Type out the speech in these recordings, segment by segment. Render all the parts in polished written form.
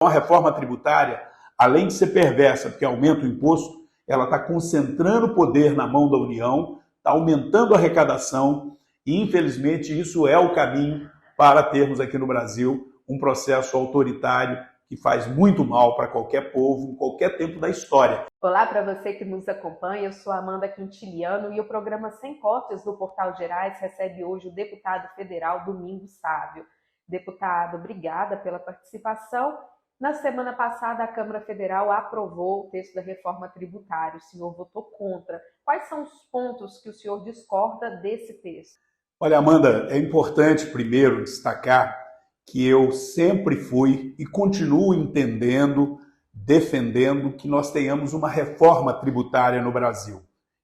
Uma reforma tributária, além de ser perversa, porque aumenta o imposto, ela está concentrando poder na mão da União, está aumentando a arrecadação e, infelizmente, isso é o caminho para termos aqui no Brasil um processo autoritário que faz muito mal para qualquer povo, em qualquer tempo da história. Olá para você que nos acompanha, eu sou Amanda Quintiliano e o programa Sem Cortes do Portal Gerais recebe hoje o deputado federal Domingos Sávio. Deputado, obrigada pela participação. Na semana passada, a Câmara Federal aprovou o texto da reforma tributária. O senhor votou contra. Quais são os pontos que o senhor discorda desse texto? Olha, Amanda, é importante primeiro destacar que eu sempre fui e continuo entendendo, defendendo que nós tenhamos uma reforma tributária no Brasil.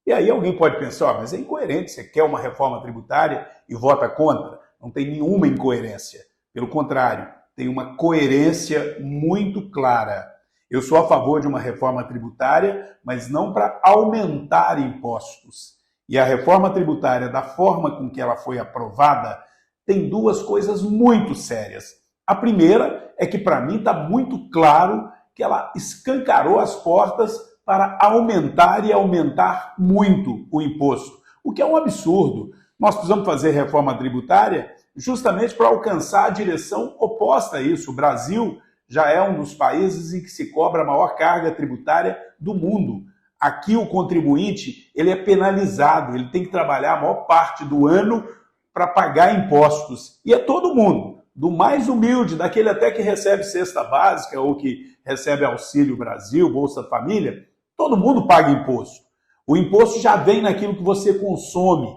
E aí alguém pode pensar, mas é incoerente, você quer uma reforma tributária e vota contra? Não tem nenhuma incoerência. Pelo contrário, tem uma coerência muito clara. Eu sou a favor de uma reforma tributária, mas não para aumentar impostos. E a reforma tributária, da forma com que ela foi aprovada, tem duas coisas muito sérias. A primeira é que, para mim, está muito claro que ela escancarou as portas para aumentar e aumentar muito o imposto, o que é um absurdo. Nós precisamos fazer reforma tributária justamente para alcançar a direção oposta a isso. O Brasil já é um dos países em que se cobra a maior carga tributária do mundo. Aqui o contribuinte ele é penalizado, ele tem que trabalhar a maior parte do ano para pagar impostos. E é todo mundo, do mais humilde, daquele até que recebe cesta básica ou que recebe Auxílio Brasil, Bolsa Família, todo mundo paga imposto. O imposto já vem naquilo que você consome.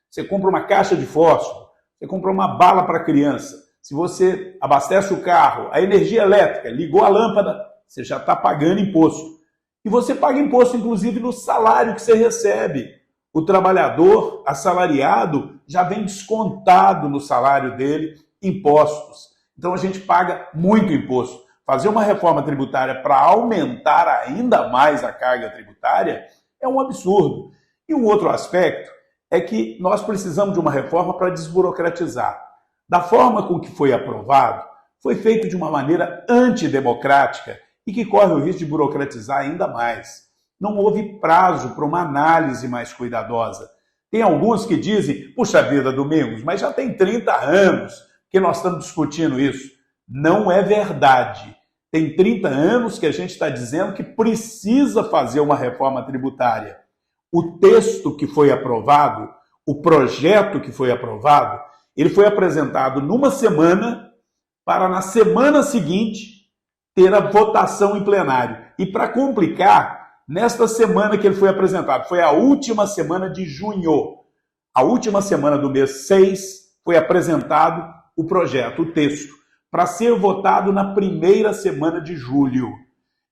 Você compra uma caixa de fósforo, você compra uma bala para criança, se você abastece o carro, a energia elétrica, ligou a lâmpada, você já está pagando imposto. E você paga imposto, inclusive, no salário que você recebe. O trabalhador assalariado já vem descontado no salário dele impostos. Então a gente paga muito imposto. Fazer uma reforma tributária para aumentar ainda mais a carga tributária é um absurdo. E um outro aspecto é que nós precisamos de uma reforma para desburocratizar. Da forma com que foi aprovado, foi feito de uma maneira antidemocrática e que corre o risco de burocratizar ainda mais. Não houve prazo para uma análise mais cuidadosa. Tem alguns que dizem, puxa vida, Domingos, mas já tem 30 anos que nós estamos discutindo isso. Não é verdade. Tem 30 anos que a gente está dizendo que precisa fazer uma reforma tributária. O texto que foi aprovado, o projeto que foi aprovado, ele foi apresentado numa semana para na semana seguinte ter a votação em plenário. E para complicar, nesta semana que ele foi apresentado, foi a última semana de junho, a última semana do mês 6, foi apresentado o projeto, o texto, para ser votado na primeira semana de julho.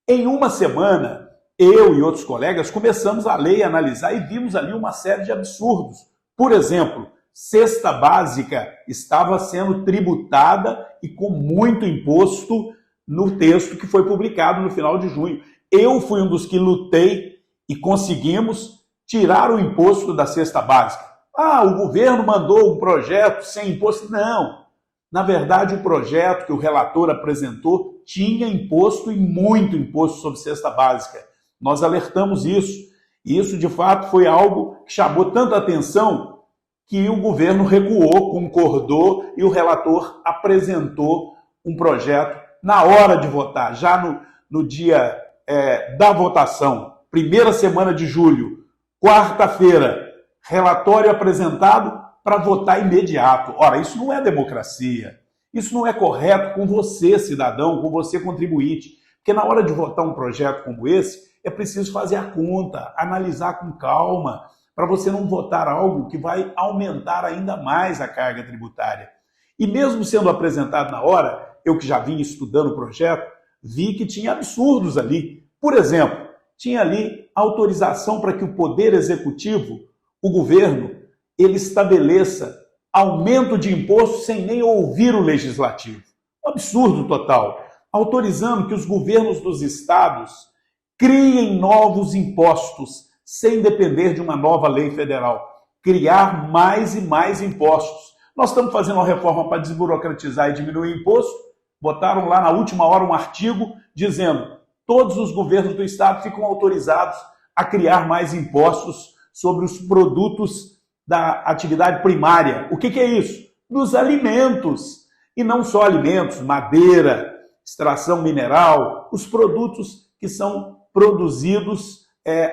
Em uma semana, eu e outros colegas começamos a ler e analisar e vimos ali uma série de absurdos. Por exemplo, cesta básica estava sendo tributada e com muito imposto no texto que foi publicado no final de junho. Eu fui um dos que lutei e conseguimos tirar o imposto da cesta básica. Ah, o governo mandou um projeto sem imposto. Não. Na verdade, o projeto que o relator apresentou tinha imposto e muito imposto sobre cesta básica. Nós alertamos isso. E isso, de fato, foi algo que chamou tanta atenção que o governo recuou, concordou e o relator apresentou um projeto na hora de votar, já no dia da votação, primeira semana de julho, quarta-feira, relatório apresentado para votar imediato. Ora, isso não é democracia, isso não é correto com você, cidadão, com você, contribuinte, porque na hora de votar um projeto como esse, é preciso fazer a conta, analisar com calma, para você não votar algo que vai aumentar ainda mais a carga tributária. E mesmo sendo apresentado na hora, eu que já vinha estudando o projeto, vi que tinha absurdos ali. Por exemplo, tinha ali autorização para que o Poder Executivo, o governo, ele estabeleça aumento de imposto sem nem ouvir o Legislativo. Um absurdo total. Autorizando que os governos dos estados criem novos impostos sem depender de uma nova lei federal. Criar mais e mais impostos. Nós estamos fazendo uma reforma para desburocratizar e diminuir o imposto, botaram lá na última hora um artigo dizendo: todos os governos do estado ficam autorizados a criar mais impostos sobre os produtos da atividade primária. O que é isso? Dos alimentos. E não só alimentos, madeira, extração mineral, os produtos que são produzidos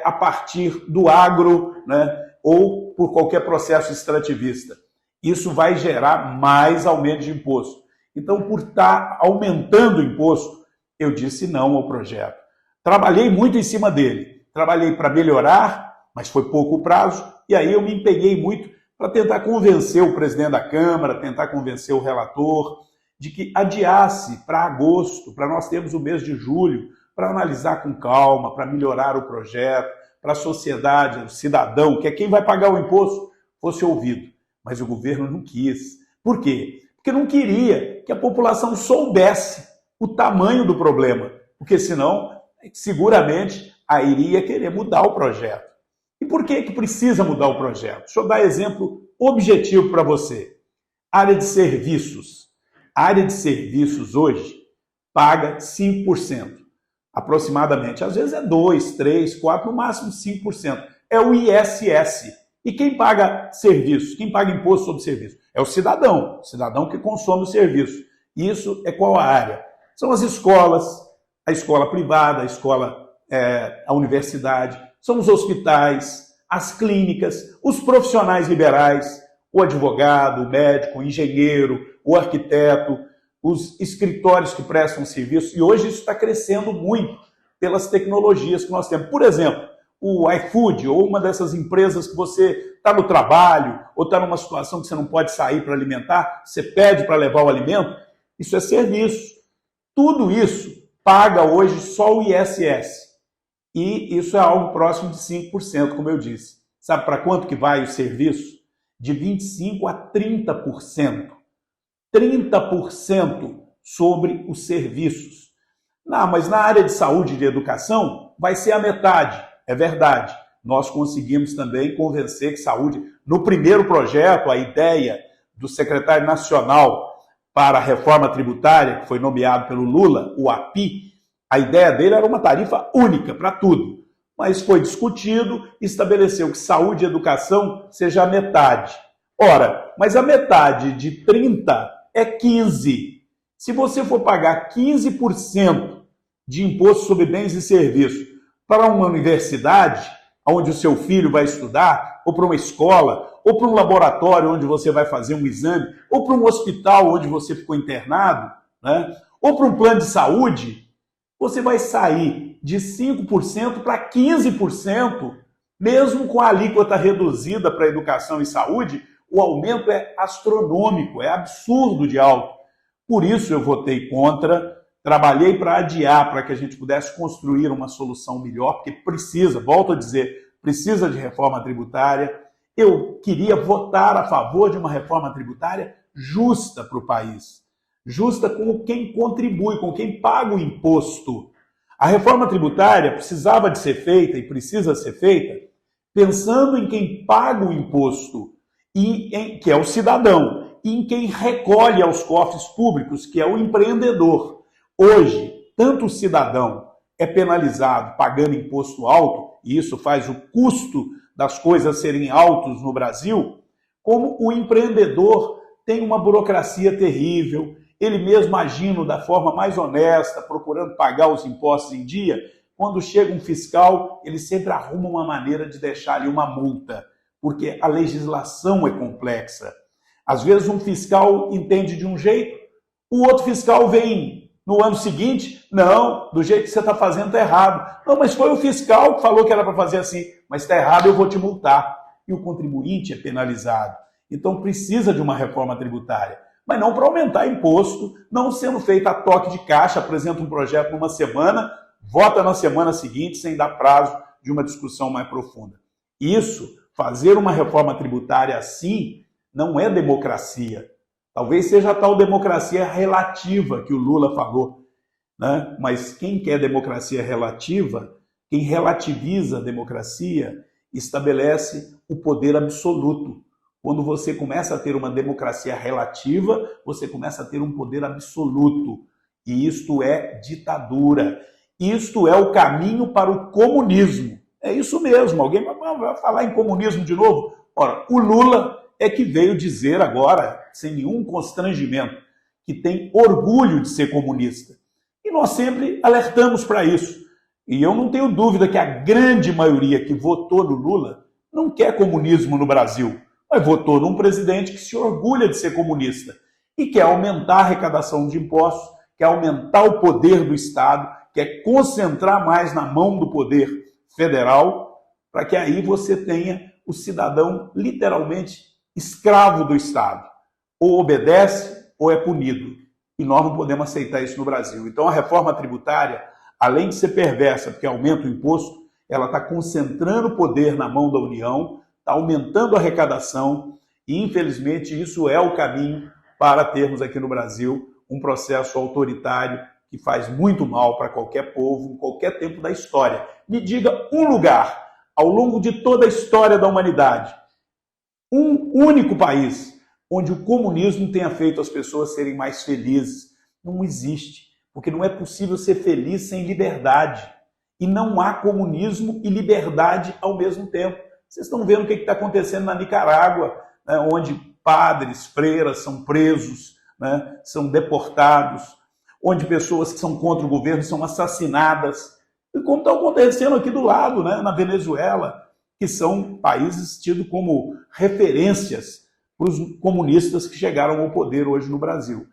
a partir do agro, né, ou por qualquer processo extrativista. Isso vai gerar mais aumento de imposto. Então, por estar aumentando o imposto, eu disse não ao projeto. Trabalhei muito em cima dele. Trabalhei para melhorar, mas foi pouco prazo, e aí eu me empenhei muito para tentar convencer o presidente da Câmara, tentar convencer o relator de que adiasse para agosto, para nós termos o mês de julho, para analisar com calma, para melhorar o projeto, para a sociedade, o cidadão, que é quem vai pagar o imposto, fosse ouvido. Mas o governo não quis. Por quê? Porque não queria que a população soubesse o tamanho do problema, porque senão, seguramente, aí iria querer mudar o projeto. E por que precisa mudar o projeto? Deixa eu dar exemplo objetivo para você. Área de serviços. A área de serviços hoje paga 5%, aproximadamente. Às vezes é 2%, 3%, 4%, no máximo 5%. É o ISS. E quem paga serviço? Quem paga imposto sobre serviço? É o cidadão que consome o serviço. Isso é qual a área? São as escolas, a escola privada, a universidade, são os hospitais, as clínicas, os profissionais liberais, o advogado, o médico, o engenheiro, o arquiteto, os escritórios que prestam serviço. E hoje isso está crescendo muito pelas tecnologias que nós temos. Por exemplo, o iFood, ou uma dessas empresas que você está no trabalho, ou está numa situação que você não pode sair para alimentar, você pede para levar o alimento, isso é serviço. Tudo isso paga hoje só o ISS. E isso é algo próximo de 5%, como eu disse. Sabe para quanto que vai o serviço? De 25% a 30%. 30% sobre os serviços. Não, mas na área de saúde e de educação vai ser a metade. É verdade. Nós conseguimos também convencer que saúde... No primeiro projeto, a ideia do secretário nacional para a reforma tributária, que foi nomeado pelo Lula, o API, a ideia dele era uma tarifa única para tudo. Mas foi discutido e estabeleceu que saúde e educação seja a metade. Ora, mas a metade de 30 é 15. Se você for pagar 15% de imposto sobre bens e serviços para uma universidade, onde o seu filho vai estudar, ou para uma escola, ou para um laboratório onde você vai fazer um exame, ou para um hospital onde você ficou internado, né? Ou para um plano de saúde, você vai sair de 5% para 15%, mesmo com a alíquota reduzida para educação e saúde, o aumento é astronômico, é absurdo de alto. Por isso eu votei contra, trabalhei para adiar, para que a gente pudesse construir uma solução melhor, porque precisa, volto a dizer, precisa de reforma tributária. Eu queria votar a favor de uma reforma tributária justa para o país. Justa com quem contribui, com quem paga o imposto. A reforma tributária precisava de ser feita e precisa ser feita pensando em quem paga o imposto, que é o cidadão, e em quem recolhe aos cofres públicos, que é o empreendedor. Hoje, tanto o cidadão é penalizado pagando imposto alto, e isso faz o custo das coisas serem altos no Brasil, como o empreendedor tem uma burocracia terrível, ele mesmo agindo da forma mais honesta, procurando pagar os impostos em dia, quando chega um fiscal, ele sempre arruma uma maneira de deixar ali uma multa, porque a legislação é complexa. Às vezes um fiscal entende de um jeito, o outro fiscal vem no ano seguinte, não, do jeito que você está fazendo está errado. Não, mas foi o fiscal que falou que era para fazer assim, mas está errado, eu vou te multar. E o contribuinte é penalizado. Então precisa de uma reforma tributária. Mas não para aumentar imposto, não sendo feito a toque de caixa, apresenta um projeto numa semana, vota na semana seguinte, sem dar prazo de uma discussão mais profunda. Isso, fazer uma reforma tributária assim, não é democracia. Talvez seja a tal democracia relativa que o Lula falou, né? Mas quem quer democracia relativa, quem relativiza a democracia, estabelece o poder absoluto. Quando você começa a ter uma democracia relativa, você começa a ter um poder absoluto. E isto é ditadura. Isto é o caminho para o comunismo. É isso mesmo. Alguém vai falar em comunismo de novo? Ora, o Lula é que veio dizer agora, sem nenhum constrangimento, que tem orgulho de ser comunista. E nós sempre alertamos para isso. E eu não tenho dúvida que a grande maioria que votou no Lula não quer comunismo no Brasil, mas votou num presidente que se orgulha de ser comunista e quer aumentar a arrecadação de impostos, quer aumentar o poder do Estado, quer concentrar mais na mão do poder federal, para que aí você tenha o cidadão literalmente escravo do Estado. Ou obedece ou é punido. E nós não podemos aceitar isso no Brasil. Então a reforma tributária, além de ser perversa, porque aumenta o imposto, ela está concentrando poder na mão da União, está aumentando a arrecadação e, infelizmente, isso é o caminho para termos aqui no Brasil um processo autoritário que faz muito mal para qualquer povo, em qualquer tempo da história. Me diga um lugar, ao longo de toda a história da humanidade, um único país onde o comunismo tenha feito as pessoas serem mais felizes. Não existe, porque não é possível ser feliz sem liberdade. E não há comunismo e liberdade ao mesmo tempo. Vocês estão vendo o que está acontecendo na Nicarágua, né, onde padres, freiras são presos, né, são deportados, onde pessoas que são contra o governo são assassinadas. E como está acontecendo aqui do lado, né, na Venezuela, que são países tidos como referências para os comunistas que chegaram ao poder hoje no Brasil.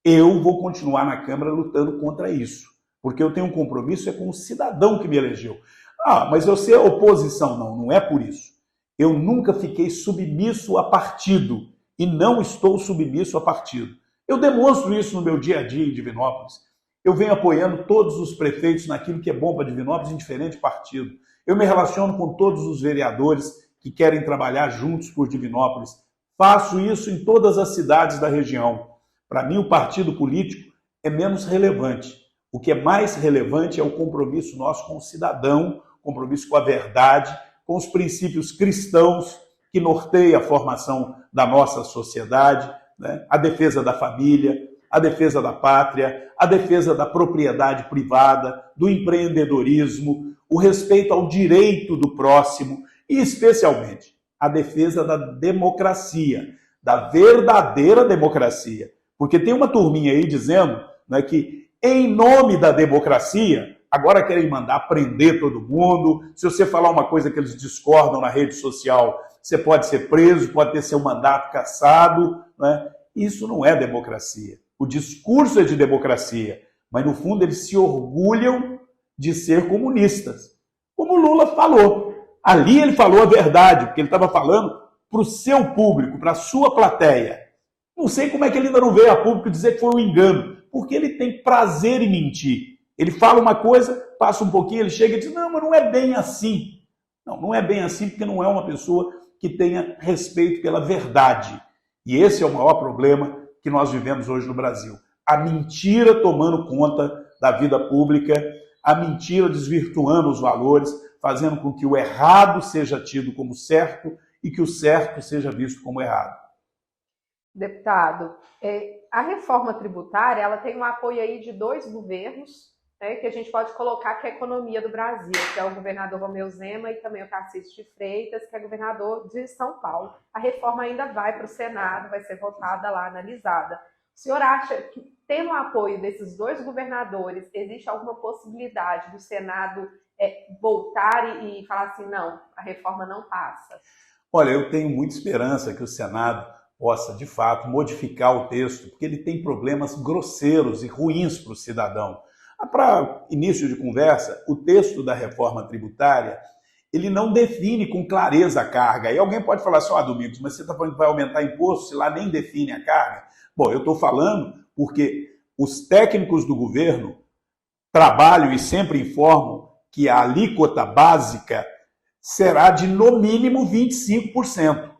Eu vou continuar na Câmara lutando contra isso, porque eu tenho um compromisso com o cidadão que me elegeu. Ah, mas eu ser oposição. Não, não é por isso. Eu nunca fiquei submisso a partido e não estou submisso a partido. Eu demonstro isso no meu dia a dia em Divinópolis. Eu venho apoiando todos os prefeitos naquilo que é bom para Divinópolis, em diferente partido. Eu me relaciono com todos os vereadores que querem trabalhar juntos por Divinópolis. Faço isso em todas as cidades da região. Para mim, o partido político é menos relevante. O que é mais relevante é o compromisso nosso com o cidadão, compromisso com a verdade, com os princípios cristãos que norteiam a formação da nossa sociedade, né? A defesa da família, a defesa da pátria, a defesa da propriedade privada, do empreendedorismo, o respeito ao direito do próximo e, especialmente, a defesa da democracia, da verdadeira democracia. Porque tem uma turminha aí dizendo, né, que, em nome da democracia, agora querem mandar prender todo mundo. Se você falar uma coisa que eles discordam na rede social, você pode ser preso, pode ter seu mandato cassado, né? Isso não é democracia. O discurso é de democracia, mas no fundo eles se orgulham de ser comunistas. Como o Lula falou. Ali ele falou a verdade, porque ele estava falando para o seu público, para a sua plateia. Não sei como é que ele ainda não veio a público dizer que foi um engano, porque ele tem prazer em mentir. Ele fala uma coisa, passa um pouquinho, ele chega e diz, não, mas não é bem assim. Não, não é bem assim, porque não é uma pessoa que tenha respeito pela verdade. E esse é o maior problema que nós vivemos hoje no Brasil. A mentira tomando conta da vida pública, a mentira desvirtuando os valores, fazendo com que o errado seja tido como certo e que o certo seja visto como errado. Deputado, a reforma tributária ela tem um apoio aí de 2 governos, né, que a gente pode colocar que é a economia do Brasil, que é o governador Romeu Zema e também o Tarcísio de Freitas, que é governador de São Paulo. A reforma ainda vai para o Senado, vai ser votada lá, analisada. O senhor acha que, tendo o apoio desses 2 governadores, existe alguma possibilidade do Senado voltar e falar assim, não, a reforma não passa? Olha, eu tenho muita esperança que o Senado possa, de fato, modificar o texto, porque ele tem problemas grosseiros e ruins para o cidadão. Para início de conversa, o texto da reforma tributária, ele não define com clareza a carga. E alguém pode falar assim, Domingos, mas você está falando que vai aumentar imposto se lá nem define a carga? Bom, eu estou falando porque os técnicos do governo trabalham e sempre informam que a alíquota básica será de, no mínimo, 25%.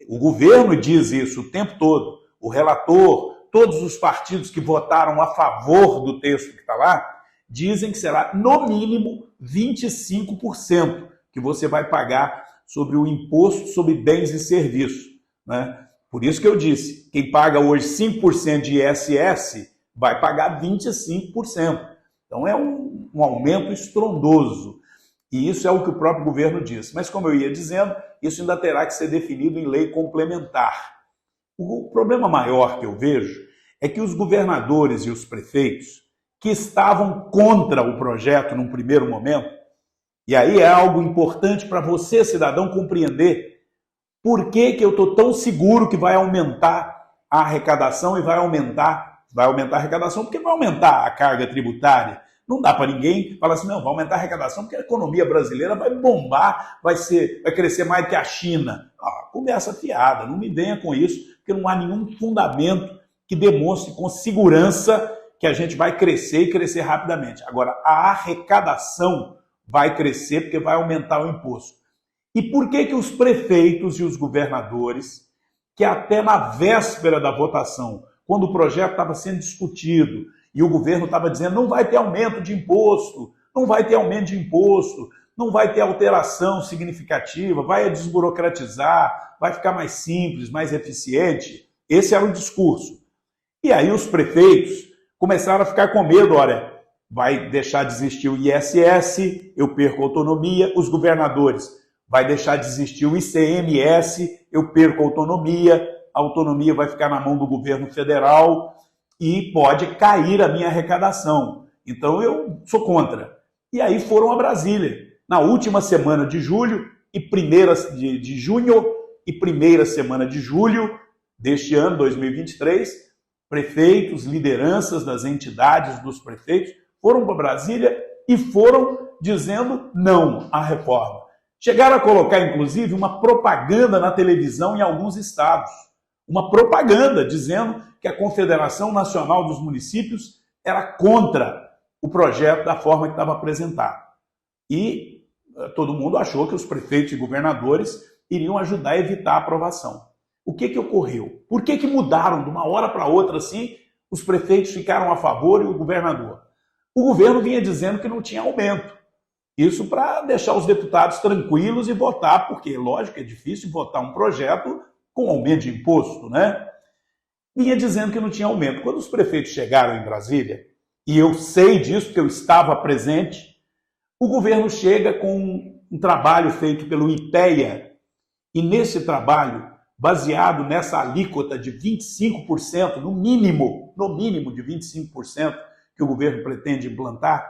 O governo diz isso o tempo todo. O relator, todos os partidos que votaram a favor do texto que está lá, dizem que será, no mínimo, 25% que você vai pagar sobre o imposto sobre bens e serviços, né? Por isso que eu disse, quem paga hoje 5% de ISS vai pagar 25%. Então é um aumento estrondoso. E isso é o que o próprio governo diz. Mas, como eu ia dizendo, isso ainda terá que ser definido em lei complementar. O problema maior que eu vejo é que os governadores e os prefeitos que estavam contra o projeto num primeiro momento, e aí é algo importante para você, cidadão, compreender por que eu estou tão seguro que vai aumentar a arrecadação e vai aumentar a arrecadação porque vai aumentar a carga tributária. Não dá para ninguém falar assim, não, vai aumentar a arrecadação porque a economia brasileira vai bombar, vai crescer mais que a China. Conversa fiada, não me venha com isso, porque não há nenhum fundamento que demonstre com segurança que a gente vai crescer e crescer rapidamente. Agora, a arrecadação vai crescer porque vai aumentar o imposto. E por que os prefeitos e os governadores, que até na véspera da votação, quando o projeto estava sendo discutido e o governo estava dizendo não vai ter aumento de imposto, não vai ter aumento de imposto, não vai ter alteração significativa, vai desburocratizar, vai ficar mais simples, mais eficiente, esse era o discurso. E aí os prefeitos começaram a ficar com medo, olha, vai deixar de existir o ISS, eu perco a autonomia, os governadores, vai deixar de existir o ICMS, eu perco a autonomia vai ficar na mão do governo federal e pode cair a minha arrecadação. Então eu sou contra. E aí foram a Brasília. Na última semana de julho e primeira de junho e primeira semana de julho deste ano, 2023, prefeitos, lideranças das entidades dos prefeitos foram para Brasília e foram dizendo não à reforma. Chegaram a colocar, inclusive, uma propaganda na televisão em alguns estados. Uma propaganda dizendo que a Confederação Nacional dos Municípios era contra o projeto da forma que estava apresentado. E todo mundo achou que os prefeitos e governadores iriam ajudar a evitar a aprovação. O que ocorreu? Por que mudaram de uma hora para outra assim? Os prefeitos ficaram a favor e o governador? O governo vinha dizendo que não tinha aumento. Isso para deixar os deputados tranquilos e votar, porque, lógico, é difícil votar um projeto com aumento de imposto, né? Vinha dizendo que não tinha aumento. Quando os prefeitos chegaram em Brasília, e eu sei disso porque eu estava presente, o governo chega com um trabalho feito pelo IPEA, e nesse trabalho, baseado nessa alíquota de 25%, no mínimo de 25% que o governo pretende implantar,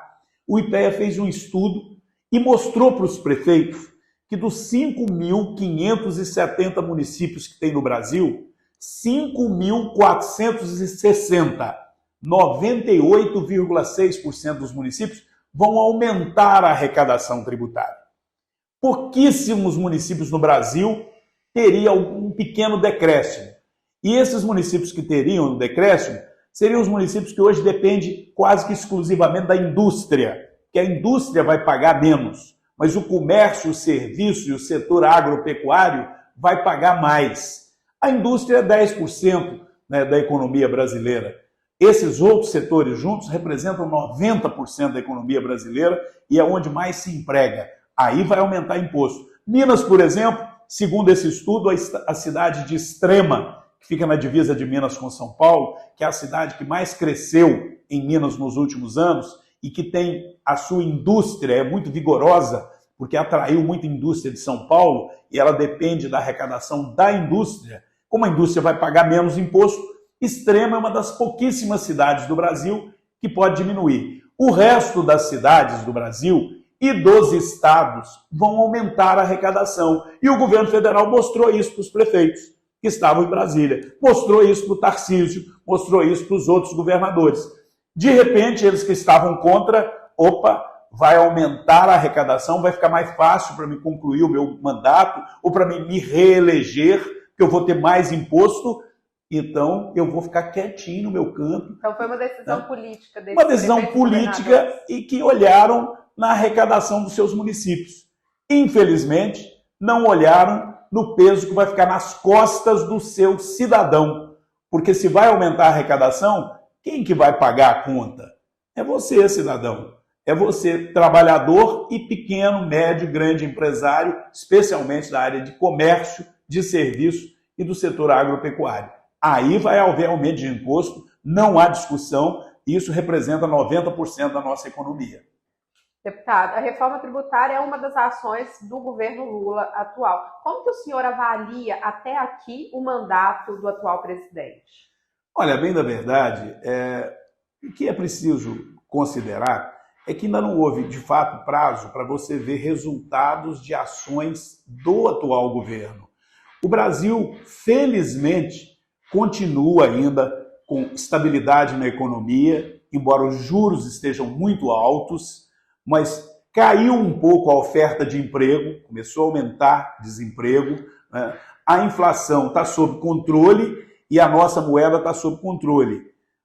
o IPEA fez um estudo e mostrou para os prefeitos que dos 5.570 municípios que tem no Brasil, 5.460, 98,6% dos municípios, vão aumentar a arrecadação tributária. Pouquíssimos municípios no Brasil teriam um pequeno decréscimo. E esses municípios que teriam um decréscimo seriam os municípios que hoje dependem quase que exclusivamente da indústria, que a indústria vai pagar menos, mas o comércio, o serviço e o setor agropecuário vai pagar mais. A indústria é 10%, né, da economia brasileira. Esses outros setores juntos representam 90% da economia brasileira e é onde mais se emprega. Aí vai aumentar imposto. Minas, por exemplo, segundo esse estudo, a cidade de Extrema, que fica na divisa de Minas com São Paulo, que é a cidade que mais cresceu em Minas nos últimos anos e que tem a sua indústria, é muito vigorosa, porque atraiu muita indústria de São Paulo e ela depende da arrecadação da indústria. Como a indústria vai pagar menos imposto, Extrema é uma das pouquíssimas cidades do Brasil que pode diminuir. O resto das cidades do Brasil e dos estados vão aumentar a arrecadação. E o governo federal mostrou isso para os prefeitos que estavam em Brasília, mostrou isso para o Tarcísio, mostrou isso para os outros governadores. De repente, eles que estavam contra, vai aumentar a arrecadação, vai ficar mais fácil para me concluir o meu mandato ou para me reeleger, que eu vou ter mais imposto, então eu vou ficar quietinho no meu canto. Então foi uma decisão política. Uma decisão política e que olharam na arrecadação dos seus municípios. Infelizmente, não olharam no peso que vai ficar nas costas do seu cidadão. Porque se vai aumentar a arrecadação, quem que vai pagar a conta? É você, cidadão. É você, trabalhador e pequeno, médio, grande empresário, especialmente da área de comércio, de serviço e do setor agropecuário. Aí vai haver aumento de imposto, não há discussão, e isso representa 90% da nossa economia. Deputado, a reforma tributária é uma das ações do governo Lula atual. Como que o senhor avalia até aqui o mandato do atual presidente? Olha, bem da verdade, o que é preciso considerar é que ainda não houve, de fato, prazo para você ver resultados de ações do atual governo. O Brasil, felizmente, continua ainda com estabilidade na economia, embora os juros estejam muito altos, mas caiu um pouco a oferta de emprego, começou a aumentar desemprego, né? A inflação está sob controle e a nossa moeda está sob controle,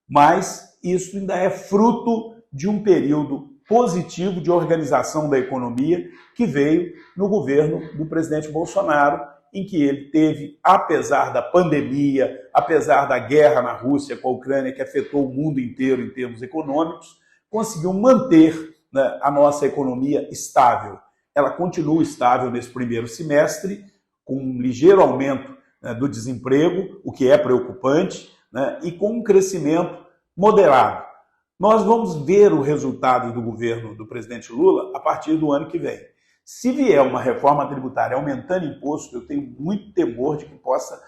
mas isso ainda é fruto de um período positivo de organização da economia que veio no governo do presidente Bolsonaro, em que ele teve, apesar da pandemia, apesar da guerra na Rússia com a Ucrânia, que afetou o mundo inteiro em termos econômicos, conseguiu manter, né, a nossa economia estável. Ela continua estável nesse primeiro semestre, com um ligeiro aumento, né, do desemprego, o que é preocupante, né, e com um crescimento moderado. Nós vamos ver o resultado do governo do presidente Lula a partir do ano que vem. Se vier uma reforma tributária aumentando imposto, eu tenho muito temor de que possa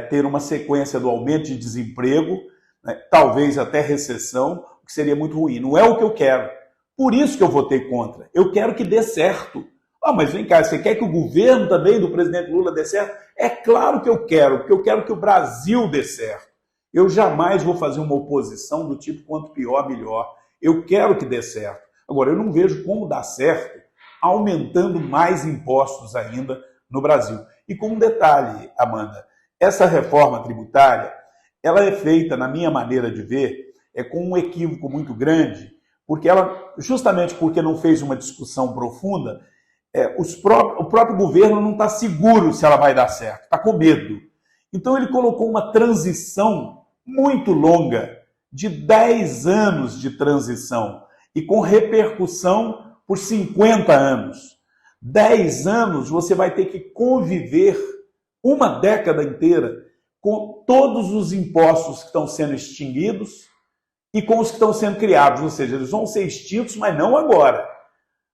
ter uma sequência do aumento de desemprego, né, talvez até recessão, o que seria muito ruim. Não é o que eu quero. Por isso que eu votei contra. Eu quero que dê certo. Mas vem cá, você quer que o governo também do presidente Lula dê certo? É claro que eu quero, porque eu quero que o Brasil dê certo. Eu jamais vou fazer uma oposição do tipo quanto pior, melhor. Eu quero que dê certo. Agora, eu não vejo como dar certo aumentando mais impostos ainda no Brasil. E com um detalhe, Amanda, essa reforma tributária, ela é feita, na minha maneira de ver, com um equívoco muito grande, porque ela, justamente porque não fez uma discussão profunda, o próprio governo não está seguro se ela vai dar certo, está com medo. Então ele colocou uma transição muito longa, de 10 anos de transição, e com repercussão por 50 anos. 10 anos você vai ter que conviver uma década inteira com todos os impostos que estão sendo extinguidos e com os que estão sendo criados, ou seja, eles vão ser extintos, mas não agora.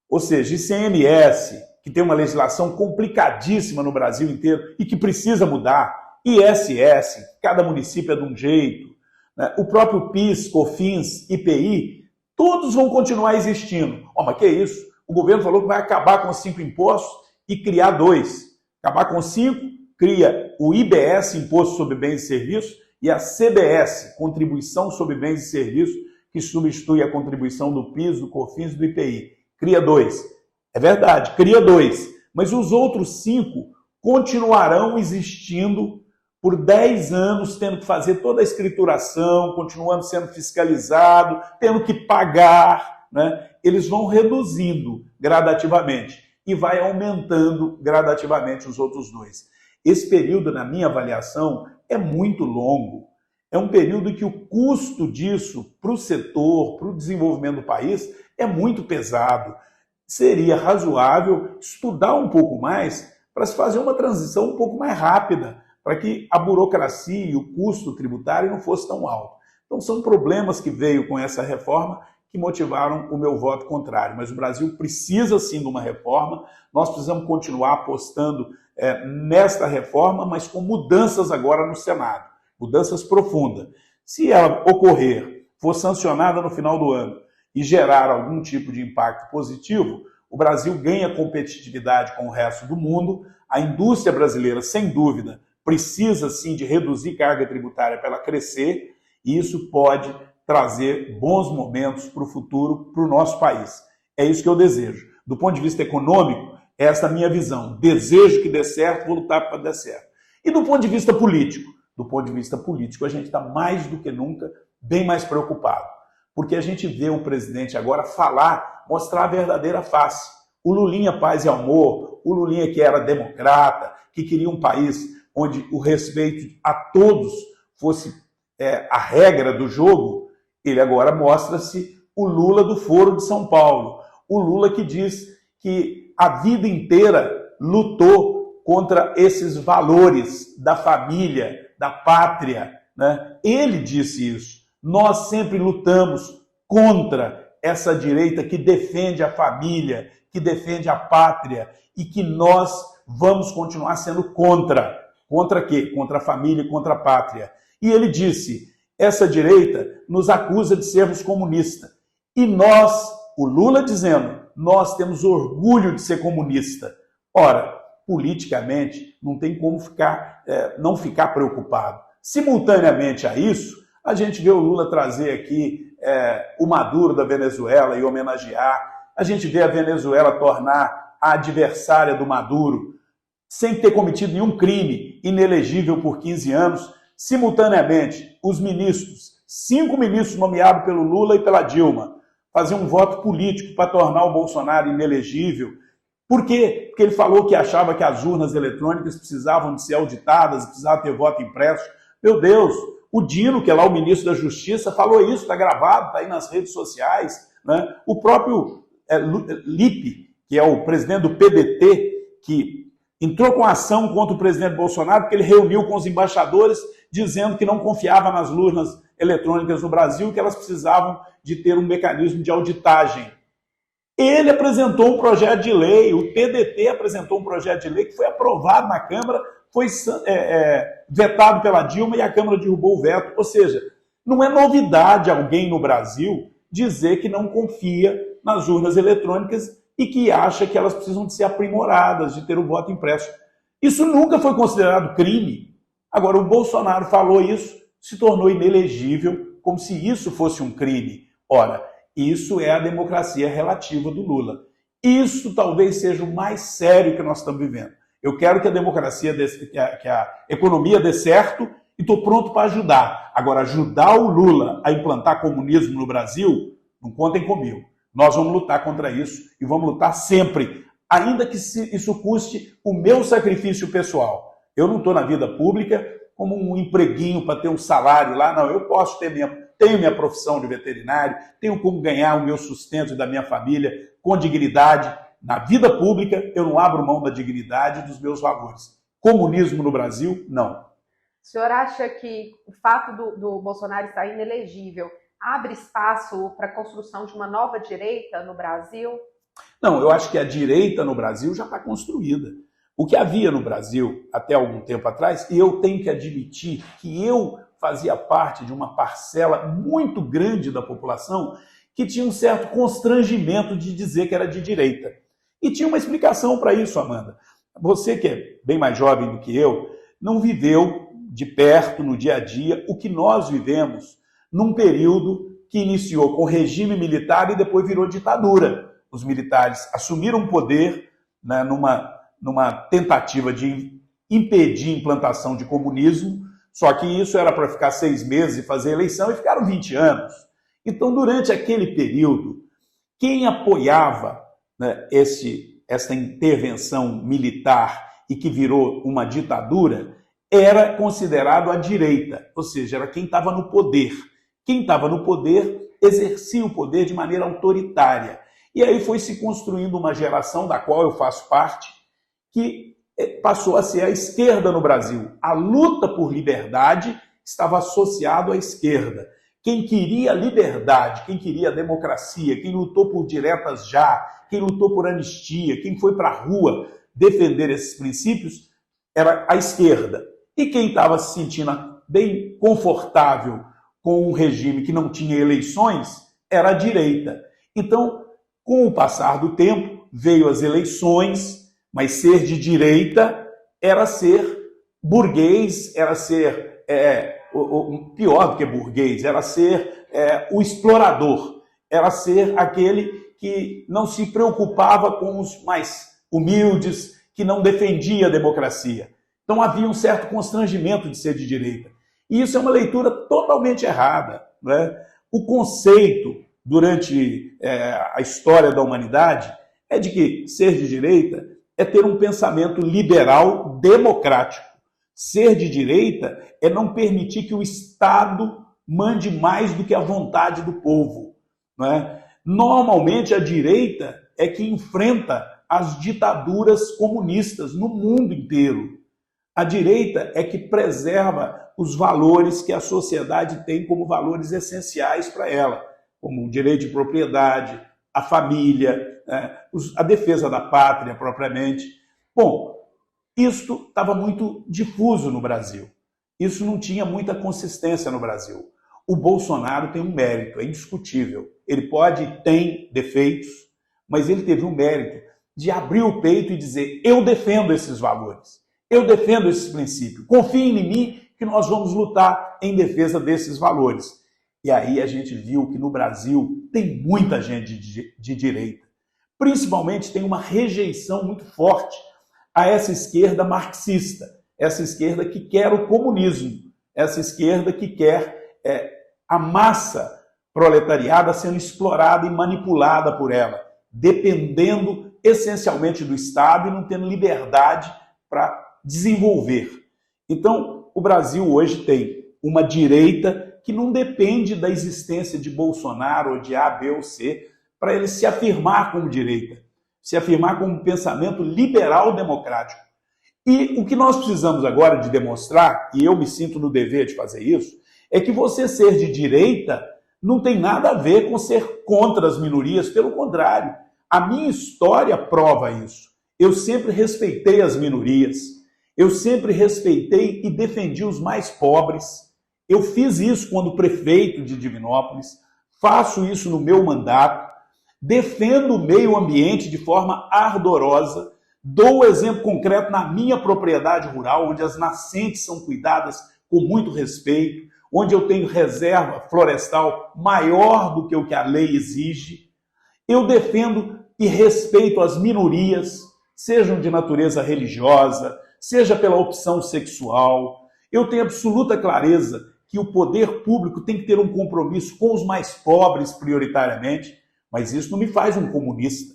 Ou seja, ICMS, que tem uma legislação complicadíssima no Brasil inteiro e que precisa mudar, ISS, cada município é de um jeito, né? O próprio PIS, COFINS, IPI, todos vão continuar existindo. Mas que é isso? O governo falou que vai acabar com 5 impostos e criar 2. Acabar com 5, cria o IBS, Imposto sobre Bens e Serviços, e a CBS, Contribuição sobre Bens e Serviços, que substitui a contribuição do PIS, do COFINS e do IPI. Cria 2. É verdade, cria 2. Mas os outros 5 continuarão existindo por 10 anos, tendo que fazer toda a escrituração, continuando sendo fiscalizado, tendo que pagar, né? Eles vão reduzindo gradativamente e vai aumentando gradativamente os outros 2. Esse período, na minha avaliação, é muito longo. É um período em que o custo disso para o setor, para o desenvolvimento do país, é muito pesado. Seria razoável estudar um pouco mais para se fazer uma transição um pouco mais rápida, para que a burocracia e o custo tributário não fosse tão alto. Então são problemas que veio com essa reforma que motivaram o meu voto contrário. Mas o Brasil precisa sim de uma reforma, nós precisamos continuar apostando nesta reforma, mas com mudanças agora no Senado, mudanças profundas. Se ela ocorrer, for sancionada no final do ano e gerar algum tipo de impacto positivo, o Brasil ganha competitividade com o resto do mundo, a indústria brasileira, sem dúvida, precisa sim de reduzir carga tributária para ela crescer, e isso pode trazer bons momentos para o futuro, para o nosso país. É isso que eu desejo. Do ponto de vista econômico, essa é a minha visão. Desejo que dê certo, vou lutar para dar certo. E do ponto de vista político? Do ponto de vista político, a gente está mais do que nunca bem mais preocupado, porque a gente vê o presidente agora falar, mostrar a verdadeira face. O Lulinha Paz e Amor, o Lulinha que era democrata, que queria um país onde o respeito a todos fosse a regra do jogo, ele agora mostra-se o Lula do Foro de São Paulo. O Lula que diz que a vida inteira lutou contra esses valores da família, da pátria, né? Ele disse isso. Nós sempre lutamos contra essa direita que defende a família, que defende a pátria, e que nós vamos continuar sendo contra. Contra quê? Contra a família e contra a pátria. E ele disse, essa direita nos acusa de sermos comunistas. E nós, o Lula dizendo, nós temos orgulho de ser comunista. Ora, politicamente, não tem como não ficar preocupado. Simultaneamente a isso, a gente vê o Lula trazer aqui o Maduro da Venezuela e homenagear. A gente vê a Venezuela tornar a adversária do Maduro, sem ter cometido nenhum crime, inelegível por 15 anos. Simultaneamente, os ministros, 5 ministros nomeados pelo Lula e pela Dilma, faziam um voto político para tornar o Bolsonaro inelegível. Por quê? Porque ele falou que achava que as urnas eletrônicas precisavam de ser auditadas, precisavam ter voto impresso. Meu Deus, o Dino, que é lá o ministro da Justiça, falou isso, está gravado, está aí nas redes sociais, né? O próprio Lippe, que é o presidente do PDT, que entrou com ação contra o presidente Bolsonaro, porque ele reuniu com os embaixadores dizendo que não confiava nas urnas eletrônicas no Brasil e que elas precisavam de ter um mecanismo de auditagem. Ele apresentou um projeto de lei, o PDT apresentou um projeto de lei que foi aprovado na Câmara, foi vetado pela Dilma e a Câmara derrubou o veto. Ou seja, não é novidade alguém no Brasil dizer que não confia nas urnas eletrônicas e que acha que elas precisam de ser aprimoradas, de ter o voto impresso. Isso nunca foi considerado crime. Agora, o Bolsonaro falou isso, se tornou inelegível, como se isso fosse um crime. Ora, isso é a democracia relativa do Lula. Isso talvez seja o mais sério que nós estamos vivendo. Eu quero que a democracia, que a economia dê certo e estou pronto para ajudar. Agora, ajudar o Lula a implantar comunismo no Brasil, não contem comigo. Nós vamos lutar contra isso e vamos lutar sempre, ainda que isso custe o meu sacrifício pessoal. Eu não estou na vida pública como um empreguinho para ter um salário lá, não. Eu posso tenho minha profissão de veterinário, tenho como ganhar o meu sustento da minha família com dignidade. Na vida pública, eu não abro mão da dignidade e dos meus valores. Comunismo no Brasil, não. O senhor acha que o fato do Bolsonaro estar inelegível abre espaço para a construção de uma nova direita no Brasil? Não, eu acho que a direita no Brasil já está construída. O que havia no Brasil até algum tempo atrás, e eu tenho que admitir que eu fazia parte de uma parcela muito grande da população que tinha um certo constrangimento de dizer que era de direita. E tinha uma explicação para isso, Amanda. Você, que é bem mais jovem do que eu, não viveu de perto, no dia a dia, o que nós vivemos num período que iniciou com regime militar e depois virou ditadura. Os militares assumiram o poder, né, numa tentativa de impedir a implantação de comunismo, só que isso era para ficar 6 meses e fazer eleição, e ficaram 20 anos. Então, durante aquele período, quem apoiava, né, essa intervenção militar e que virou uma ditadura, era considerado a direita, ou seja, era quem estava no poder. Quem estava no poder exercia o poder de maneira autoritária. E aí foi se construindo uma geração, da qual eu faço parte, que passou a ser a esquerda no Brasil. A luta por liberdade estava associado à esquerda. Quem queria liberdade, quem queria democracia, quem lutou por diretas já, quem lutou por anistia, quem foi para a rua defender esses princípios, era a esquerda. E quem estava se sentindo bem confortável com um regime que não tinha eleições, era a direita. Então, com o passar do tempo, veio as eleições, mas ser de direita era ser burguês, era ser pior do que burguês, era ser o explorador, era ser aquele que não se preocupava com os mais humildes, que não defendia a democracia. Então havia um certo constrangimento de ser de direita. E isso é uma leitura totalmente errada, né? O conceito, durante a história da humanidade, é de que ser de direita é ter um pensamento liberal democrático. Ser de direita é não permitir que o Estado mande mais do que a vontade do povo, não é? Normalmente a direita é que enfrenta as ditaduras comunistas no mundo inteiro. A direita é que preserva os valores que a sociedade tem como valores essenciais para ela, como o direito de propriedade, a família, né, a defesa da pátria propriamente. Bom, isto estava muito difuso no Brasil. Isso não tinha muita consistência no Brasil. O Bolsonaro tem um mérito, é indiscutível. Ele tem defeitos, mas ele teve um mérito de abrir o peito e dizer: eu defendo esses valores. Eu defendo esses princípios. Confiem em mim que nós vamos lutar em defesa desses valores. E aí a gente viu que no Brasil tem muita gente de direita. Principalmente tem uma rejeição muito forte a essa esquerda marxista, essa esquerda que quer o comunismo, essa esquerda que quer a massa proletariada sendo explorada e manipulada por ela, dependendo essencialmente do Estado e não tendo liberdade para desenvolver. Então, o Brasil hoje tem uma direita que não depende da existência de Bolsonaro ou de A, B ou C para ele se afirmar como direita, se afirmar como um pensamento liberal democrático. E o que nós precisamos agora de demonstrar, e eu me sinto no dever de fazer isso, é que você ser de direita não tem nada a ver com ser contra as minorias, pelo contrário. A minha história prova isso. Eu sempre respeitei as minorias. Eu sempre respeitei e defendi os mais pobres. Eu fiz isso quando prefeito de Divinópolis, faço isso no meu mandato, defendo o meio ambiente de forma ardorosa, dou exemplo concreto na minha propriedade rural, onde as nascentes são cuidadas com muito respeito, onde eu tenho reserva florestal maior do que o que a lei exige. Eu defendo e respeito as minorias, sejam de natureza religiosa, seja pela opção sexual. Eu tenho absoluta clareza que o poder público tem que ter um compromisso com os mais pobres prioritariamente, mas isso não me faz um comunista.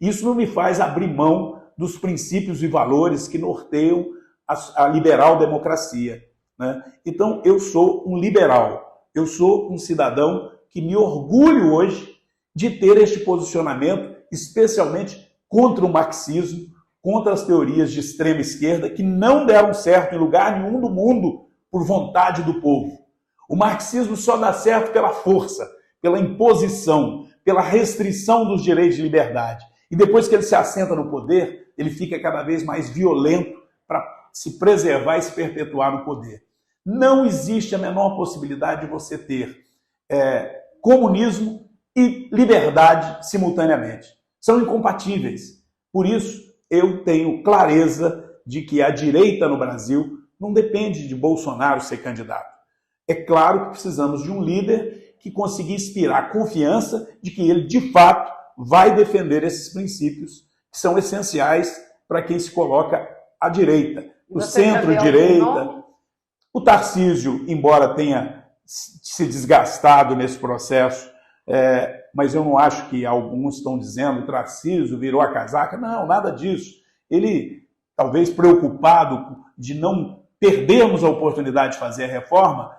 Isso não me faz abrir mão dos princípios e valores que norteiam a liberal democracia, né? Então, eu sou um liberal, eu sou um cidadão que me orgulho hoje de ter este posicionamento, especialmente contra o marxismo, contra as teorias de extrema esquerda que não deram certo em lugar nenhum do mundo por vontade do povo. O marxismo só dá certo pela força, pela imposição, pela restrição dos direitos de liberdade. E depois que ele se assenta no poder, ele fica cada vez mais violento para se preservar e se perpetuar no poder. Não existe a menor possibilidade de você ter comunismo e liberdade simultaneamente. São incompatíveis. Por isso, eu tenho clareza de que a direita no Brasil não depende de Bolsonaro ser candidato. É claro que precisamos de um líder que consiga inspirar confiança de que ele, de fato, vai defender esses princípios que são essenciais para quem se coloca à direita. O centro-direita. O Tarcísio, embora tenha se desgastado nesse processo, mas eu não acho que alguns estão dizendo que o Tarcísio virou a casaca. Não, nada disso. Ele, talvez preocupado de não perdermos a oportunidade de fazer a reforma,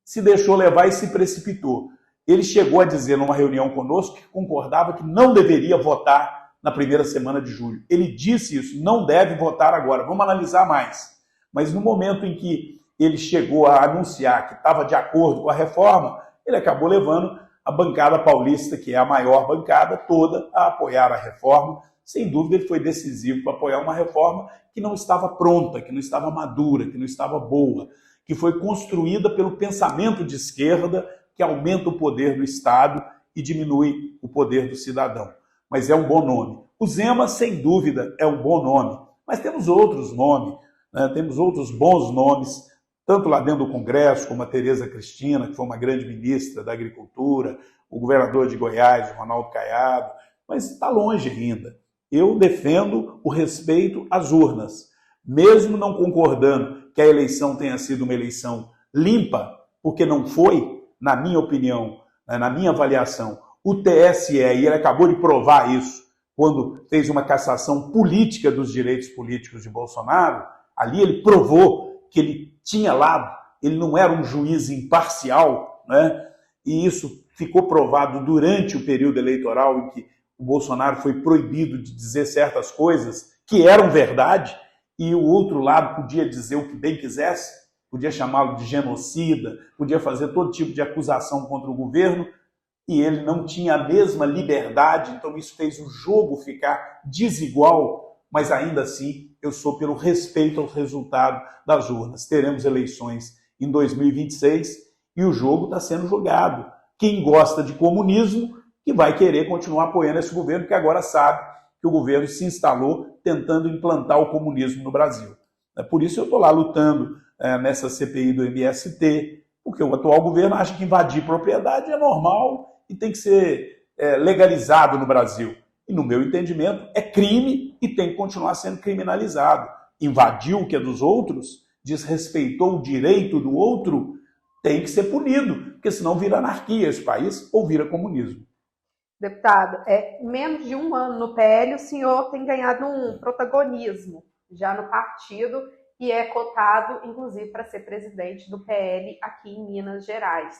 se deixou levar e se precipitou. Ele chegou a dizer numa reunião conosco que concordava que não deveria votar na primeira semana de julho. Ele disse isso, não deve votar agora, vamos analisar mais. Mas no momento em que ele chegou a anunciar que estava de acordo com a reforma, ele acabou levando a bancada paulista, que é a maior bancada toda, a apoiar a reforma. Sem dúvida, ele foi decisivo para apoiar uma reforma que não estava pronta, que não estava madura, que não estava boa, que foi construída pelo pensamento de esquerda, que aumenta o poder do Estado e diminui o poder do cidadão. Mas é um bom nome. O Zema, sem dúvida, é um bom nome. Mas temos outros nomes, né? Temos outros bons nomes, tanto lá dentro do Congresso, como a Tereza Cristina, que foi uma grande ministra da Agricultura, o governador de Goiás, o Ronaldo Caiado, mas está longe ainda. Eu defendo o respeito às urnas, mesmo não concordando que a eleição tenha sido uma eleição limpa, porque não foi, na minha opinião, na minha avaliação, o TSE, e ele acabou de provar isso, quando fez uma cassação política dos direitos políticos de Bolsonaro, ali ele provou que ele tinha lado, ele não era um juiz imparcial, né? E isso ficou provado durante o período eleitoral em que o Bolsonaro foi proibido de dizer certas coisas que eram verdade, e o outro lado podia dizer o que bem quisesse, podia chamá-lo de genocida, podia fazer todo tipo de acusação contra o governo, e ele não tinha a mesma liberdade, então isso fez o jogo ficar desigual, mas ainda assim eu sou pelo respeito ao resultado das urnas. Teremos eleições em 2026 e o jogo está sendo jogado. Quem gosta de comunismo que vai querer continuar apoiando esse governo, que agora sabe que o governo se instalou tentando implantar o comunismo no Brasil. Por isso eu estou lá lutando nessa CPI do MST, porque o atual governo acha que invadir propriedade é normal e tem que ser legalizado no Brasil. E, no meu entendimento, é crime e tem que continuar sendo criminalizado. Invadiu o que é dos outros, desrespeitou o direito do outro, tem que ser punido, porque senão vira anarquia esse país ou vira comunismo. Deputado, menos de um ano no PL, o senhor tem ganhado um protagonismo já no partido e é cotado, inclusive, para ser presidente do PL aqui em Minas Gerais.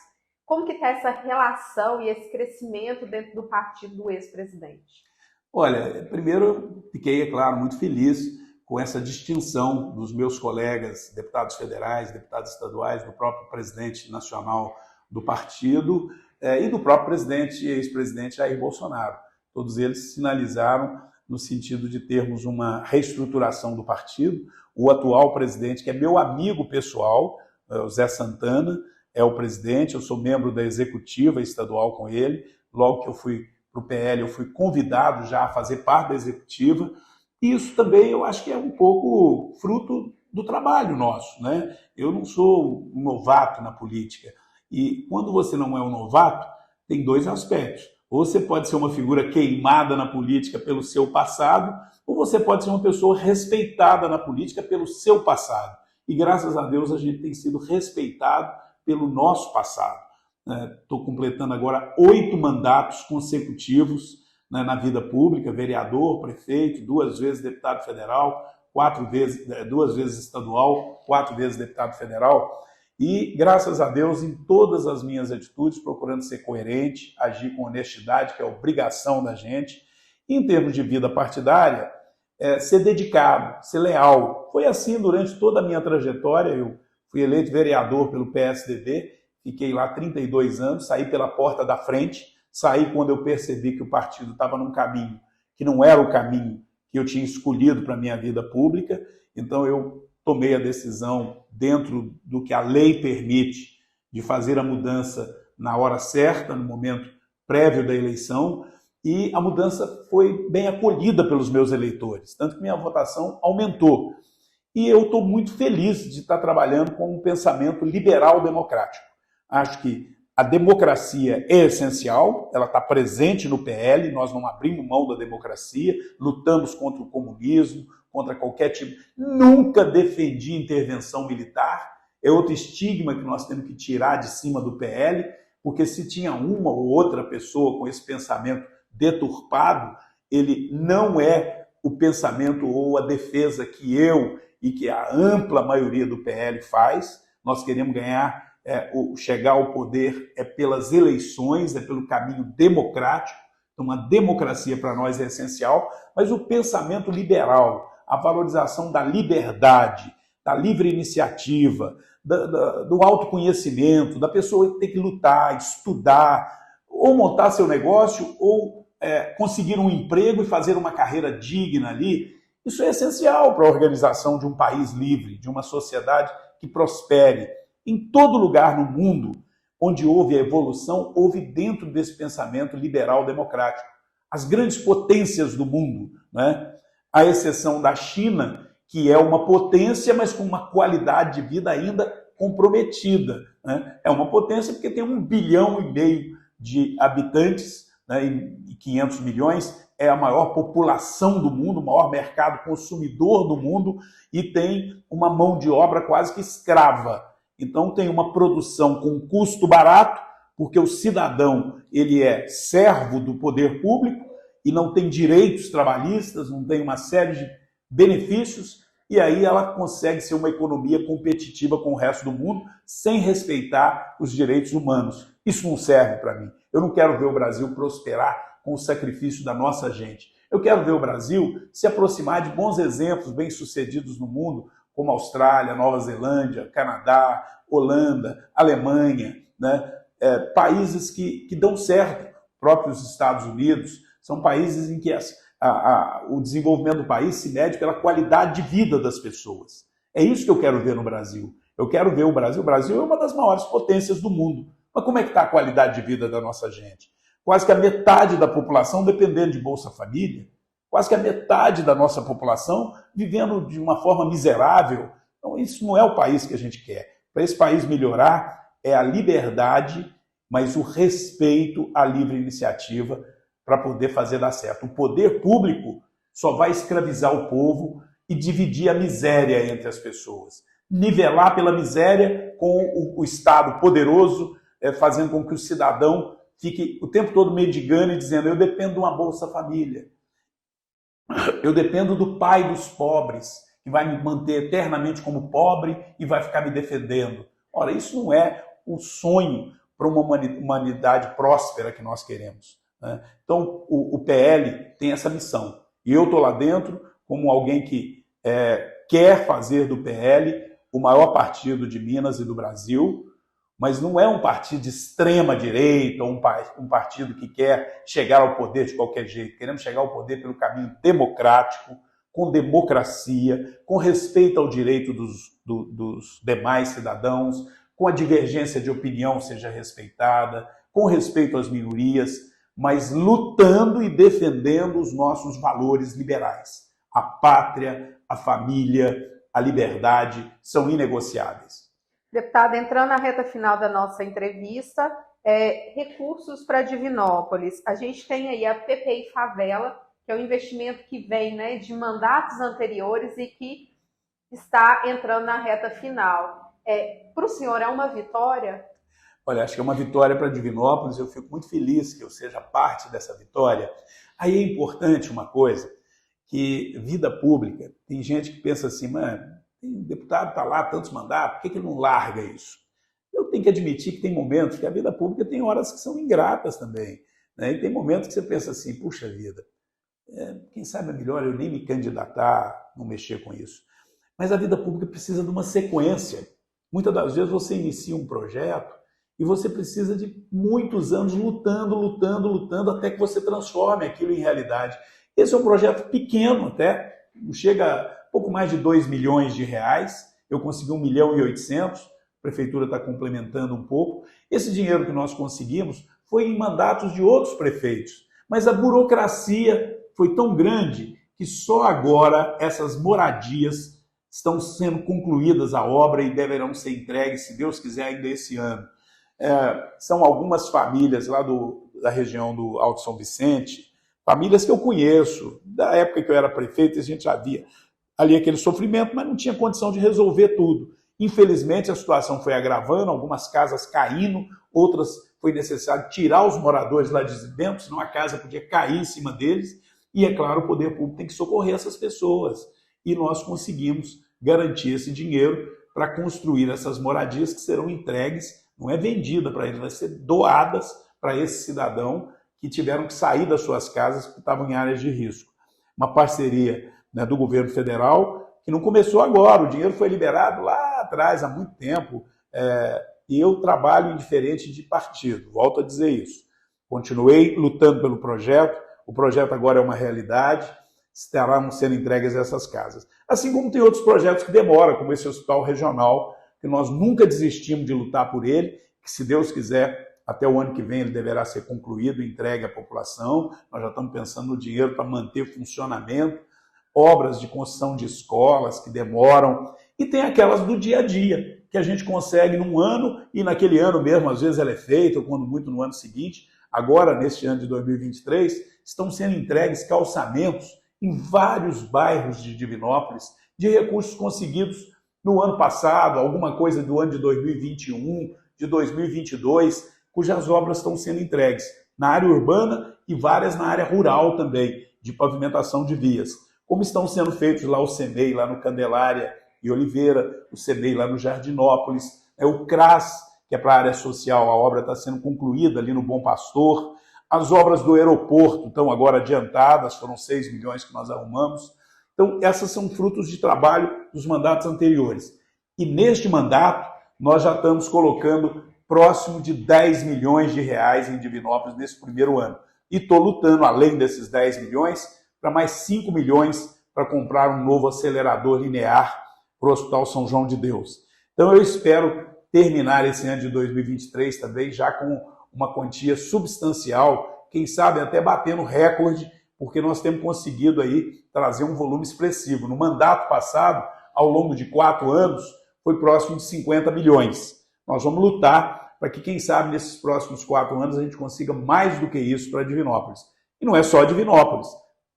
Como que está essa relação e esse crescimento dentro do partido do ex-presidente? Olha, primeiro eu fiquei, é claro, muito feliz com essa distinção dos meus colegas, deputados federais, deputados estaduais, do próprio presidente nacional do partido e do próprio presidente e ex-presidente Jair Bolsonaro. Todos eles sinalizaram no sentido de termos uma reestruturação do partido. O atual presidente, que é meu amigo pessoal, o Zé Santana, é o presidente, eu sou membro da executiva estadual com ele. Logo que eu fui para o PL, eu fui convidado já a fazer parte da executiva. E isso também eu acho que é um pouco fruto do trabalho nosso, né? Eu não sou um novato na política. E quando você não é um novato, tem dois aspectos. Ou você pode ser uma figura queimada na política pelo seu passado, ou você pode ser uma pessoa respeitada na política pelo seu passado. E graças a Deus a gente tem sido respeitado pelo nosso passado. Estou completando agora 8 mandatos consecutivos na vida pública, vereador, prefeito, 2 vezes deputado federal, 2 vezes estadual, 4 vezes deputado federal. E, graças a Deus, em todas as minhas atitudes, procurando ser coerente, agir com honestidade, que é a obrigação da gente. E, em termos de vida partidária, ser dedicado, ser leal. Foi assim durante toda a minha trajetória. Eu fui eleito vereador pelo PSDB, fiquei lá 32 anos, saí pela porta da frente, saí quando eu percebi que o partido estava num caminho que não era o caminho que eu tinha escolhido para a minha vida pública. Então, eu tomei a decisão, dentro do que a lei permite, de fazer a mudança na hora certa, no momento prévio da eleição, e a mudança foi bem acolhida pelos meus eleitores, tanto que minha votação aumentou. E eu estou muito feliz de estar trabalhando com um pensamento liberal democrático. Acho que a democracia é essencial, ela está presente no PL, nós não abrimos mão da democracia, lutamos contra o comunismo, contra qualquer tipo. Nunca defendi intervenção militar, é outro estigma que nós temos que tirar de cima do PL, porque se tinha uma ou outra pessoa com esse pensamento deturpado, ele não é o pensamento ou a defesa que eu e que a ampla maioria do PL faz. Nós queremos ganhar, chegar ao poder pelas eleições, pelo caminho democrático. Então, a democracia para nós é essencial, mas o pensamento liberal, a valorização da liberdade, da livre iniciativa, do autoconhecimento, da pessoa ter que lutar, estudar, ou montar seu negócio, ou conseguir um emprego e fazer uma carreira digna ali. Isso é essencial para a organização de um país livre, de uma sociedade que prospere. Em todo lugar no mundo onde houve a evolução, houve dentro desse pensamento liberal democrático. As grandes potências do mundo, né? À exceção da China, que é uma potência, mas com uma qualidade de vida ainda comprometida, né? É uma potência porque tem 1,5 bilhão de habitantes, né? E 500 milhões, é a maior população do mundo, o maior mercado consumidor do mundo e tem uma mão de obra quase que escrava. Então tem uma produção com custo barato, porque o cidadão ele é servo do poder público e não tem direitos trabalhistas, não tem uma série de benefícios, e aí ela consegue ser uma economia competitiva com o resto do mundo sem respeitar os direitos humanos. Isso não serve para mim. Eu não quero ver o Brasil prosperar com o sacrifício da nossa gente. Eu quero ver o Brasil se aproximar de bons exemplos bem-sucedidos no mundo, como Austrália, Nova Zelândia, Canadá, Holanda, Alemanha, né? Países que dão certo, próprios Estados Unidos, são países em que o desenvolvimento do país se mede pela qualidade de vida das pessoas. É isso que eu quero ver no Brasil. Eu quero ver o Brasil. O Brasil é uma das maiores potências do mundo. Mas como é que está a qualidade de vida da nossa gente? Quase que a metade da população dependendo de Bolsa Família, quase que a metade da nossa população vivendo de uma forma miserável. Então, isso não é o país que a gente quer. Para esse país melhorar, é a liberdade, mas o respeito à livre iniciativa para poder fazer dar certo. O poder público só vai escravizar o povo e dividir a miséria entre as pessoas. Nivelar pela miséria com o Estado poderoso, fazendo com que o cidadão fique o tempo todo mendigando e dizendo: eu dependo de uma Bolsa Família, eu dependo do pai dos pobres, que vai me manter eternamente como pobre e vai ficar me defendendo. Ora, isso não é o sonho para uma humanidade próspera que nós queremos, né? Então, o PL tem essa missão. E eu estou lá dentro como alguém que quer fazer do PL o maior partido de Minas e do Brasil, mas não é um partido de extrema direita, ou um partido que quer chegar ao poder de qualquer jeito. Queremos chegar ao poder pelo caminho democrático, com democracia, com respeito ao direito dos demais cidadãos, com a divergência de opinião seja respeitada, com respeito às minorias, mas lutando e defendendo os nossos valores liberais. A pátria, a família, a liberdade são inegociáveis. Deputada, entrando na reta final da nossa entrevista, recursos para Divinópolis. A gente tem aí a PPI Favela, que é um investimento que vem, né, de mandatos anteriores e que está entrando na reta final. Para o senhor é uma vitória? Olha, acho que é uma vitória para Divinópolis. Eu fico muito feliz que eu seja parte dessa vitória. Aí é importante uma coisa, que vida pública, tem gente que pensa assim: mano, o deputado está lá, tantos mandatos, por que ele não larga isso? Eu tenho que admitir que tem momentos que a vida pública tem horas que são ingratas também, né? E tem momentos que você pensa assim: puxa vida, quem sabe é melhor eu nem me candidatar, não mexer com isso. Mas a vida pública precisa de uma sequência. Muitas das vezes você inicia um projeto e você precisa de muitos anos lutando, até que você transforme aquilo em realidade. Esse é um projeto pequeno até, chega a pouco mais de 2 milhões de reais, eu consegui 1,8 milhão, a prefeitura está complementando um pouco. Esse dinheiro que nós conseguimos foi em mandatos de outros prefeitos, mas a burocracia foi tão grande que só agora essas moradias estão sendo concluídas a obra e deverão ser entregues, se Deus quiser, ainda esse ano. São algumas famílias lá da região do Alto São Vicente, famílias que eu conheço, da época que eu era prefeito, a gente já via ali aquele sofrimento, mas não tinha condição de resolver tudo. Infelizmente, a situação foi agravando, algumas casas caindo, outras foi necessário tirar os moradores lá de dentro, senão a casa podia cair em cima deles. E, é claro, o poder público tem que socorrer essas pessoas. E nós conseguimos garantir esse dinheiro para construir essas moradias que serão entregues, não é vendida para eles, vai ser doadas para esse cidadão que tiveram que sair das suas casas porque estavam em áreas de risco. Uma parceria, né, do governo federal, que não começou agora, o dinheiro foi liberado lá atrás, há muito tempo, e eu trabalho indiferente de partido, volto a dizer isso. Continuei lutando pelo projeto, o projeto agora é uma realidade, estarão sendo entregues essas casas. Assim como tem outros projetos que demoram, como esse hospital regional, que nós nunca desistimos de lutar por ele, que se Deus quiser, até o ano que vem ele deverá ser concluído, entregue à população. Nós já estamos pensando no dinheiro para manter o funcionamento, obras de construção de escolas que demoram, e tem aquelas do dia a dia, que a gente consegue num ano, e naquele ano mesmo, às vezes ela é feita, ou quando muito no ano seguinte. Agora, neste ano de 2023, estão sendo entregues calçamentos em vários bairros de Divinópolis, de recursos conseguidos no ano passado, alguma coisa do ano de 2021, de 2022, cujas obras estão sendo entregues na área urbana e várias na área rural também, de pavimentação de vias. Como estão sendo feitos lá o CEMEI, lá no Candelária e Oliveira, o CEMEI lá no Jardinópolis, o CRAS, que é para a área social, a obra está sendo concluída ali no Bom Pastor, As obras do aeroporto estão agora adiantadas, foram 6 milhões que nós arrumamos. Então, essas são frutos de trabalho dos mandatos anteriores. E neste mandato, nós já estamos colocando próximo de 10 milhões de reais em Divinópolis nesse primeiro ano. E estou lutando, além desses 10 milhões, para mais 5 milhões para comprar um novo acelerador linear para o Hospital São João de Deus. Então, eu espero terminar esse ano de 2023 também já com uma quantia substancial, quem sabe até batendo recorde, porque nós temos conseguido aí trazer um volume expressivo. No mandato passado, ao longo de 4 anos, foi próximo de 50 milhões. Nós vamos lutar para que, quem sabe, nesses próximos 4 anos, a gente consiga mais do que isso para Divinópolis. E não é só Divinópolis.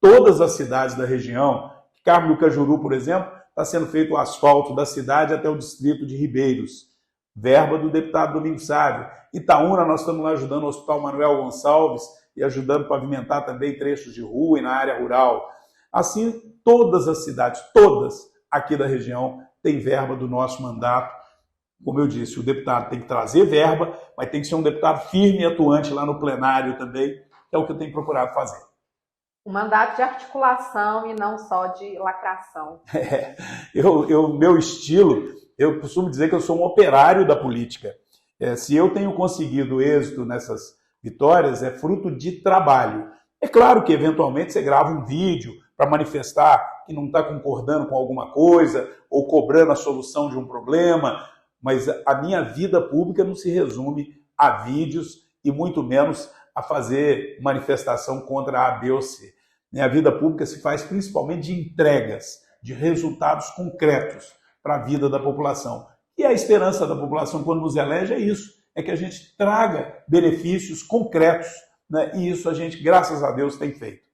Todas as cidades da região, Carmo do Cajuru, por exemplo, está sendo feito o asfalto da cidade até o distrito de Ribeiros. Verba do deputado Domingos Sávio. Itaúna, nós estamos lá ajudando o Hospital Manuel Gonçalves e ajudando a pavimentar também trechos de rua e na área rural. Assim, todas as cidades, todas aqui da região, têm verba do nosso mandato. Como eu disse, o deputado tem que trazer verba, mas tem que ser um deputado firme e atuante lá no plenário também, que é o que eu tenho procurado fazer. Um mandato de articulação e não só de lacração. Meu estilo, eu costumo dizer que eu sou um operário da política. Se eu tenho conseguido êxito nessas vitórias, é fruto de trabalho. É claro que, eventualmente, você grava um vídeo para manifestar que não está concordando com alguma coisa ou cobrando a solução de um problema, mas a minha vida pública não se resume a vídeos e muito menos a fazer manifestação contra A, B ou C. Minha vida pública se faz principalmente de entregas, de resultados concretos para a vida da população. E a esperança da população, quando nos elege, é isso, é que a gente traga benefícios concretos, né? E isso a gente, graças a Deus, tem feito.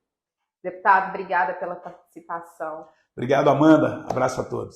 Deputado, obrigada pela participação. Obrigado, Amanda. Abraço a todos.